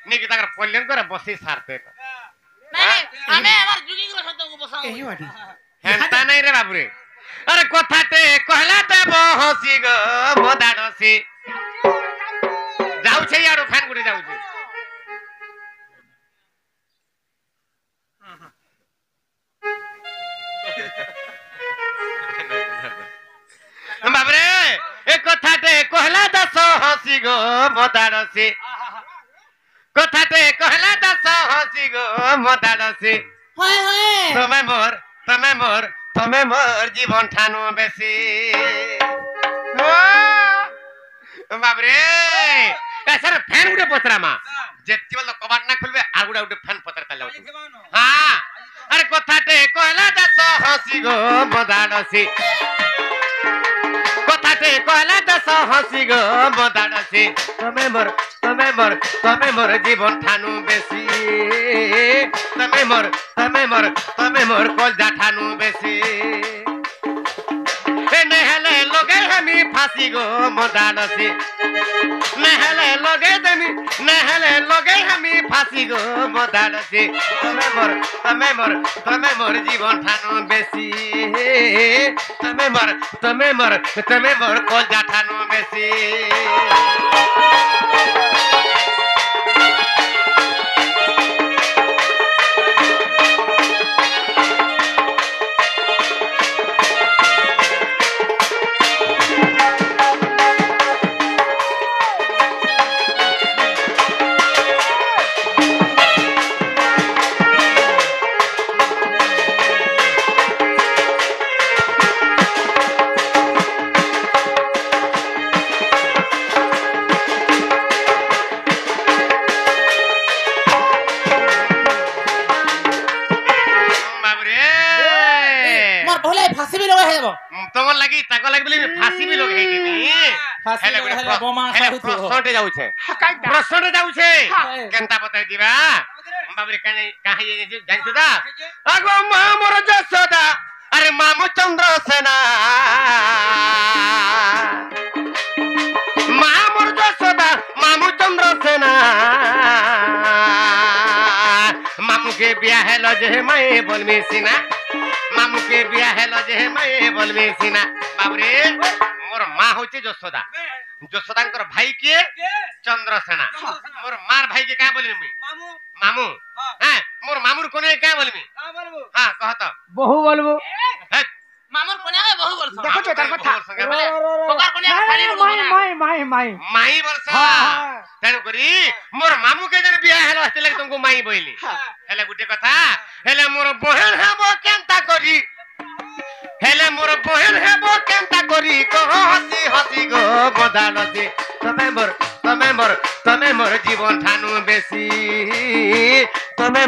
निकी ताकर पल्यन करे बसी सारते नहीं हमें हमार जुगी को सतो को बसाओ एही वाटी हेंता नहीं रे बाबू रे अरे कथाते कहला देब हसी गो मोदाडसी जाऊ छे यार फैन गुडे जाऊ छे बाबू रे ए कथाते कहला दस हसी गो मोदाडसी कथाते कहला दस हसी गो मोदाडसी हाय हाय तमे मोर जीवन ठानु बेसी बाबरे सर फैन गुटे पचरा मा जेति बल कबाट ना खुलबे आर गुटे फैन पचर ताले हां अरे कथाटे कहला दस हसी गो बदाडसी कथाटे कहला दस हसी गो बदाडसी तमे मोर जीवन ठानु बेसी तमे मोर कलजा ठानु बेसी ए नेहले लगे हमी फांसी गो मोदाडसी नेहले लगे हमी फांसी गो मोदाडसी तमे मोर जीवन ठानु बेसी तमे मोर कलजा ठानु बेसी केंता पता दिबा बाबरे काहे जानछु दा अगो मा मोर जसोदा अरे मामू चंद्र सेना मा मोर जसोदा मामू चंद्र सेना मामू के बियाह हेलो जे मैं बोलमी सीना मामू के बियाह हेलो जे मैं बोलमी सीना बाबरे मोर मा होचे जसोदा जसोदांकर भाई के चंद्रसेना मोर मार भाई के का बोलमी मी मामू हां मोर मामूर कोने का बोलमी हां कहत बहु बोलबो मामूर कोने के बहु बोलछ देखो तो तार कथा कोकार कोने खाली माई बोलछ तेनु करी मोर मामू के जन बियाह हेलो हते लगे तुमको माई बोइली हेले गुटे कथा हेले मोर बहन हेबो केंता करी हेले मोर बहन हेबो केंता करी कहो हसी हसी गो बदालसी तमे मोर जीवन ठानु बेसी तमे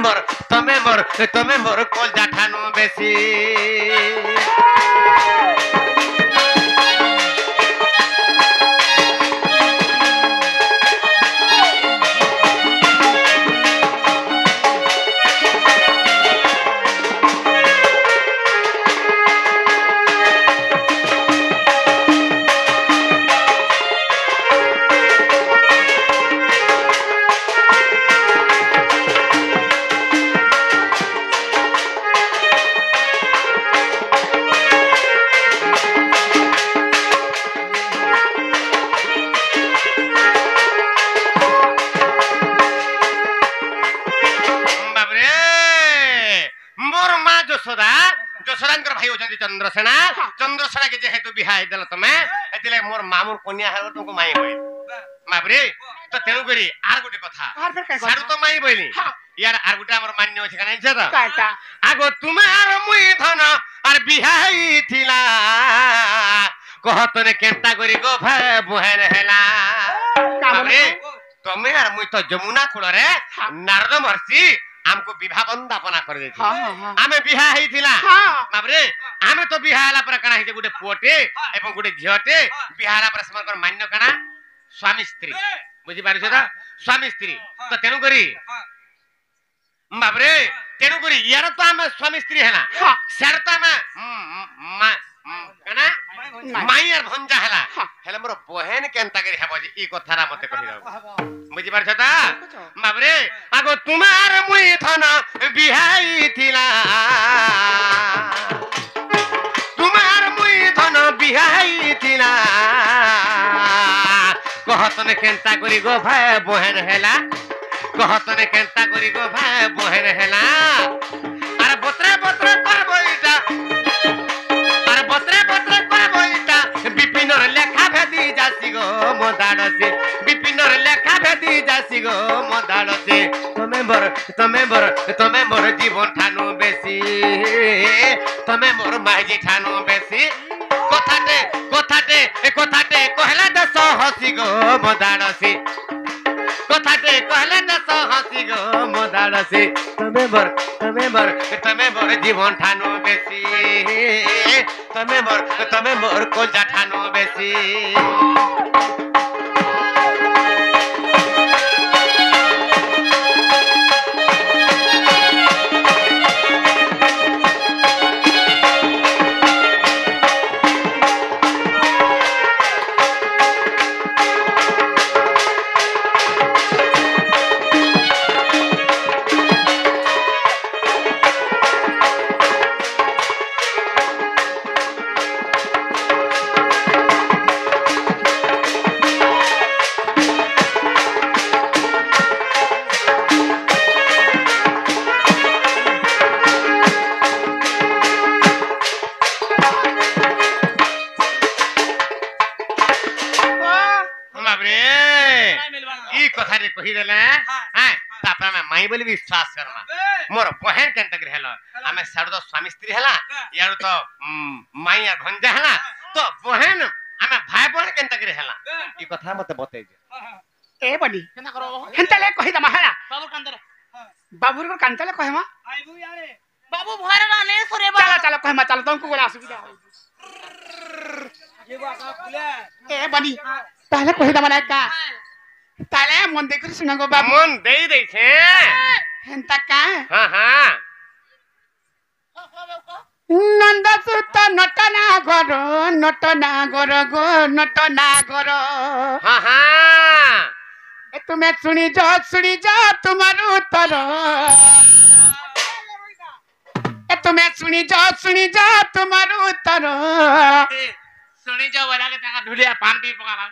मोर कलजा ठानु बेसी जसोदांकर भाई होचंदी चंद्रसेना चंद्रसेना के जेहेतु बिहाय देल तमे एतिले मोर मामूर कन्या हेलो तुमको माई बोइल बाबरे तो तेनु करी आर गुटे कथा सारु तो माई बोइली यार आर गुटे हमर मान्य होछ कानै छ त काटा आगो तुमे आर मुई धन आर बिहाई थिला कहतने केंता करी गो भाई बहन हेला बाबरे तमे आर मुई तो जमुना कुळ रे नारद महर्षि हमको विवाह बंदापना कर देथि आमे बियाह हेथिला बाबरे आमे तो बियाह हला पर कना हेते गुटे पुओटे एवं गुटे झियोटे बियाह हला पर समकर मान्य कना स्वामी स्त्री बुझी पारिछ त स्वामी स्त्री तो तेनु करी बाबरे तेनु करी यार तो आमे स्वामी स्त्री हेला सर तो आमे कना माई और भंजा हेला हेले मोर बहन केनता करी हेबो जे ई कथारा मते कहि दाओ बुझी पारिछ त बाबरे बाबरे आगो तुम्हार मुई धन बिहाई थिला तुम्हार मुई धन बिहाई थिला कहतने केंता करी गो भाई बहन हेला कहतने केंता करी गो भाई बहन हेला अरे बतरे बतरे करबो इटा अरे बतरे बतरे करबो इटा विपिनर लेखा भेदी जासी गो मोदाडसे विपिनर लेखा भेदी जासी गो मोदाडसे तमे मोर जीवन ठानु बेसी तमे मोर माइजी ठानु बेसी কথাতে কহলা দশ হসি গো মোদাড়সি কথাতে কহলা দশ হসি গো মোদাড়সি তুমি মোর জীবন ঠানু বেশি তুমি মোর কলজা ঠানু বেশি बोली विश्वास करना मोर बहन केनता कर हेलो हमें साडो तो स्वामी स्त्री हला यार तो माई या भंजा हला तो बहन हमें भाई बहन केनता कर हेला ई कथा मते बतै जे ए बनी केना करो हेंतले कहि दमा हला बाबू कांदरे बाबू को कांतले कहमा आइबू यारे बाबू भरे ना ने सरे चला चला कहमा चला तुमको बोला असुविधा हो ये बाका फुले ए बनी पहले कहि दमा ना का ताले मन देखि सुनगो बाबू मन देई दै छे हेंता का हां हां नंदा सुत नटना गरो गो नटना गरो हां हां ए तुम्हें सुनी जा तुम्हार उत्तर ए तुम्हें सुनी जा तुम्हार उत्तर सुनी जा वाला के ताका ढुलिया पान भी पकाला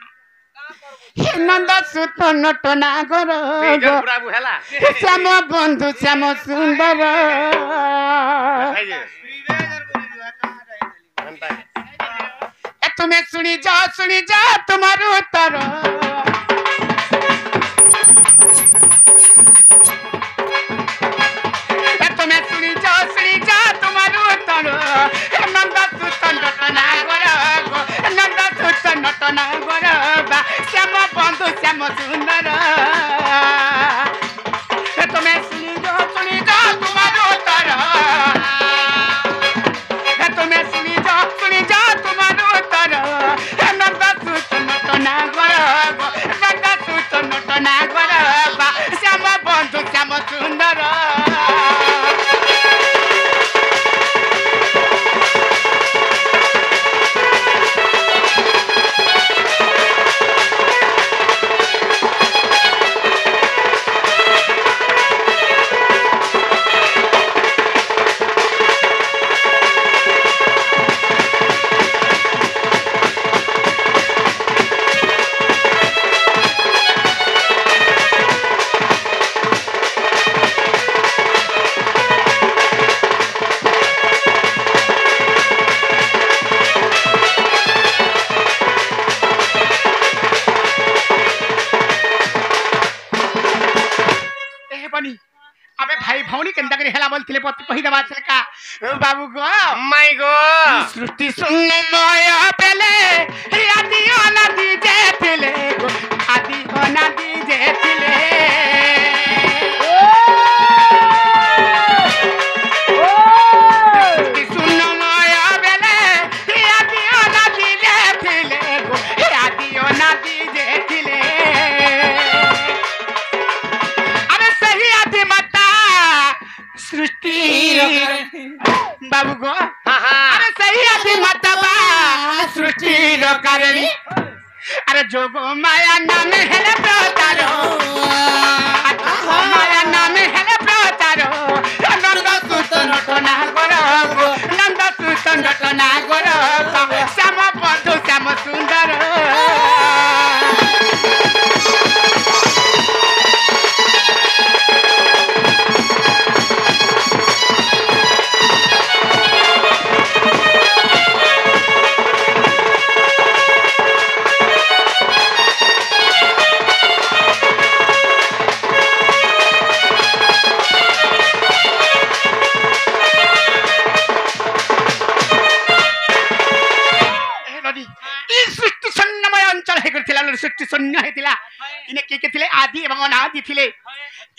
नंदा सुत नटना गरो तेजर प्रभु हला श्याम बंधु श्याम सुंदर ए तुम्हें सुनी जा तुम्हार उत्तर ए तुम्हें सुनी जा तुम्हार उत्तर नंदा सुत नटना गरो नंदा सुत नटना गरो श्याम बंधु श्याम सुंदर तुम्हें सुनी जा तुम्हार उत्तर तुम्हें सुनी जा तुम्हार उत्तर नंदा सुत नटना गरो श्याम बंधु श्याम सुंदर अबे भाई भौनी केंदा करे हेला बोलथिले पहिला बात का बाबू गो माई गो सृष्टि सुनने मोया पेले आदि ओना दीजे थिले आदि ओना दीजे थिले सृष्टि सुनने मोया पेले आदि ओना दीजे थिले आदि ओना दीजे थिले अरे सही आदि मता सृष्टि बाबू गो अरे सही आदि मतबा सृष्टि रो करणी अरे जोगो माया नाम हेले प्रतारो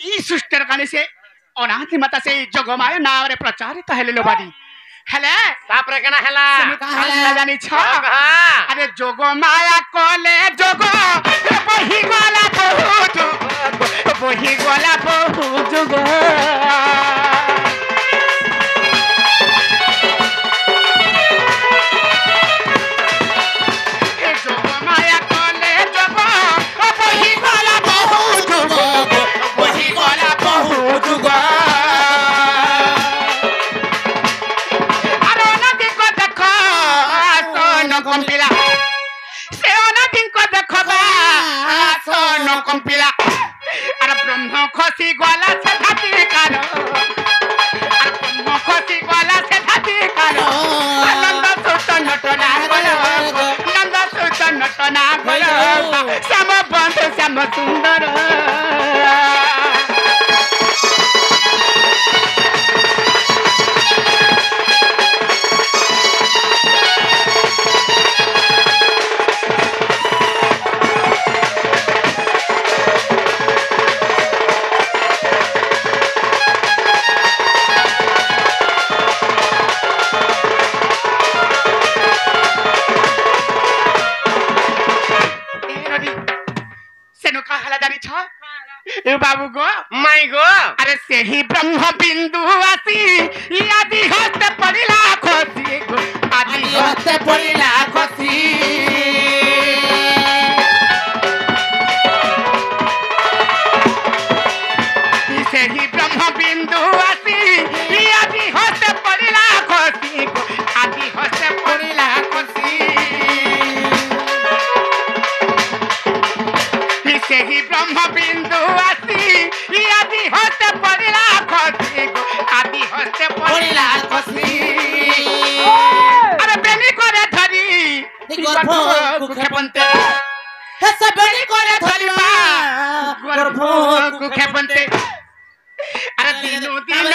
ई सृष्टिर काने से अनाथि माता से जगमाय नाम रे प्रचारित हेले लोबाडी हेले तापरे केना हेला कहा जानी छ कहा अरे जगमाया कोले जगो बही गोला बहुत बही गोला बहुत जगो खसी गोला से धाती कारो ब्रह्म खसी गोला से धाती कारो नंद सुत नटना गोलो नंद सुत नटना गोलो श्याम बंधु श्याम सुंदर बाबू गो माई गो अरे से ही ब्रह्म बिंदु आसी आदि हस्त पड़िला खोसी आदि हस्त पड़िला खोसी से ही ब्रह्म बिंदु आसी आदि हस्त पड़िला खोसी आदि हस्त पड़िला खोसी से ही ब्रह्म बिंदु आदि हस्ते पड़िला खसी आदि हस्ते पड़िला खसी अरे बेनी करे धरी गर्भ कुखे बनते हे सब बेनी करे धरी गर्भ कुखे बनते अरे दिनो दिन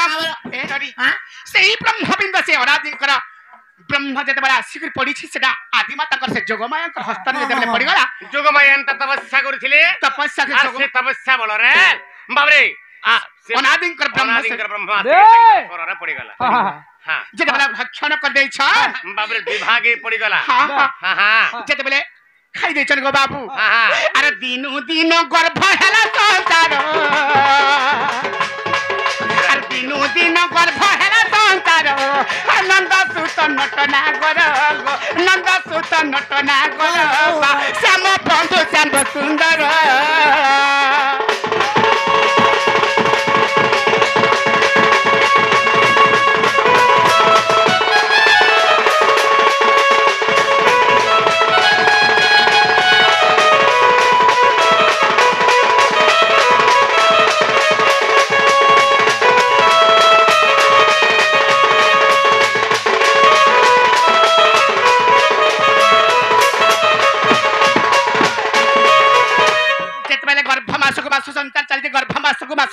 ए धरी सेही ब्रह्म बिंदु से आराधन करा ब्रह्म जते बड़ा शिखर पड़ी छी सेटा आदि माता कर से जोगमाया कर हस्तर जते बले पड़ी गला जोगमाया तपस्या करथिले तपस्या के से तपस्या बोल रे बाबरे आ अनादिन कर ब्रह्म कररे पड़ी गला हां जते बले भक्षण कर दे छ बाबरे विभागे पड़ी गला हां हां जते बले खाई दे छन गो बाबू हां अरे दिनो दिन गर्भ हेला संसार अरे दिनो दिन गर्भ हेला संसार नंद सुत नटना गर नंद सुत नटना गर श्याम बंधु श्याम सुंदर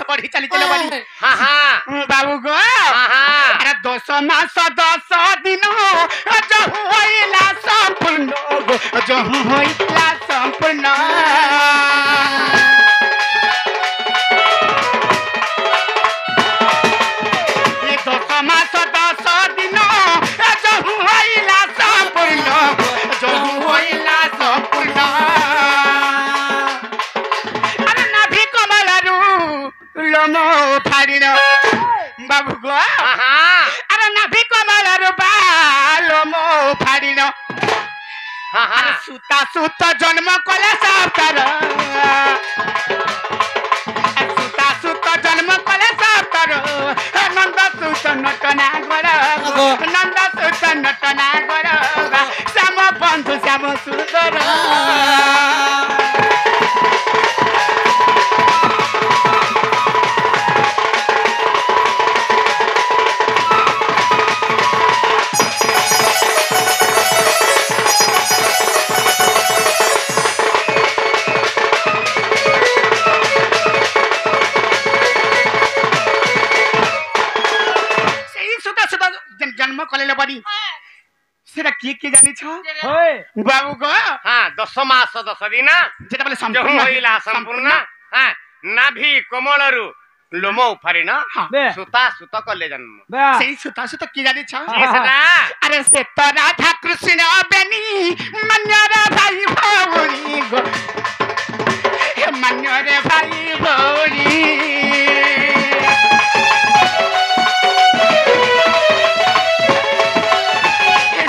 बढ़ी चली चलो बड़ी हां हां बाबू गो हां हां अरे 10 मास 10 दिन जो होइला संपूर्ण जो होइला संपूर्ण ये 10 मास 10 दिन जो होइला संपूर्ण जो होइला संपूर्ण लोमो फाड़िन बाबू गो अरे नाभि कमल रूपा लोमो फाड़िन अरे सुता सुत जन्म कले सब कर सुता सुत जन्म कले सब कर नंद सुत नटना गर नंद सुत नटना गर श्याम बंधु श्याम सुंदर जन्म कले बड़ी सेटा की जानी छ बाबू को हां 10 मास 10 दिन जेटा बोले संपूर्ण होइला संपूर्ण हां नाभि कमलरु लोम उफारी न बे सुता सुत कले जन्म बे ସେଇ ସୁତା ସୁତା କି ଜାଣିଛ ये सदा ଆରେ ସେ ତ ରାଧା କୃଷ୍ଣ ବେନି ମାନ୍ୟରେ ଭାଇ ଭଉଣୀ ଗୋ ହେ ମାନ୍ୟରେ ଭାଇ ଭଉଣୀ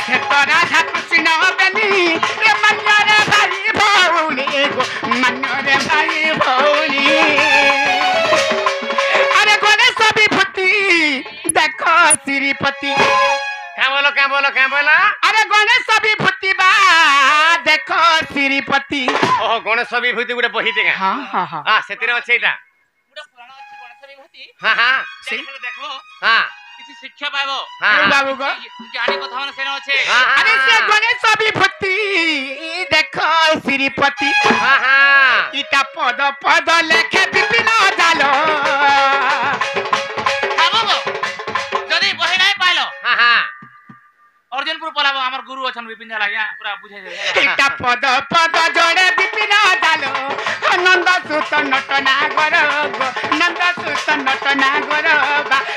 ସେ ତ ରାଧା କୃଷ୍ଣ ବେନି ମାନ୍ୟରେ ଭାଇ ଭଉଣୀ ଗୋ ମାନ୍ୟରେ ଭାଇ ଭଉଣୀ अरे गणेश विभूति देखो श्रीपति क्या बोलो अरे गणेश विभूति बा देखो श्रीपति ओहो गणेश विभूति गुटे बही देगा हाँ हाँ हाँ हां सेतिरे अछि एटा ଗୋଟେ ପୁରାଣ ଅଛି ଗଣେଶ ବିଭୂତି हां हां ସେଇଥିରେ ଦେଖିବ हां କିଛି ଶିକ୍ଷା ପାଇବ हां बाबू को ଜାଣି କଥା ମାନେ ସେନ ଅଛି अरे से गणेश विभूति देखो श्रीपति हां हां इटा पद पद लेखे विपिन जालो ଭାବ ଯଦି ବହି ନାହିଁ ପାଇଲ हां हां अर्जुनपुर पलाबो हमर गुरु अछन विपिन लागिया पूरा बुझाइ दे इटा पद पद जोड़े विपिन जालो नंद सुत नटना गर नंद सुत नटना गर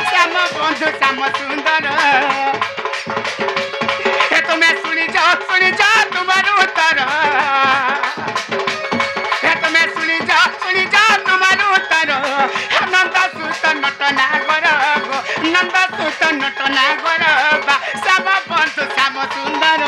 श्याम बंधु श्याम सुंदर हे तुम्हें सुनी जा तुम्हारे उत्तर हे तुम्हें सुनी जा तुम्हारे उत्तर नंद सुत नटना गर नंद सुत नटना गर श्याम बंधु श्याम सुंदर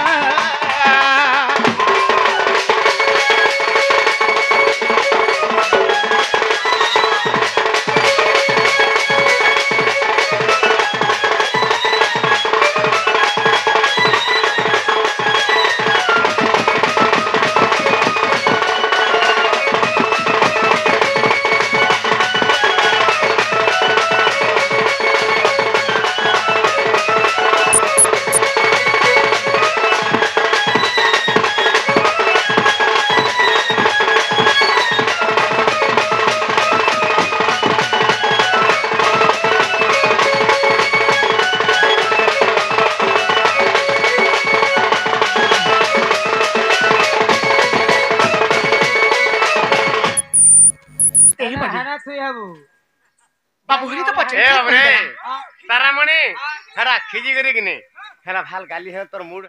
बाबू हरी तो पचे ए हमरे तारामणि हरा खिजी करे कि नहीं हरा भाल गाली है तोर मूड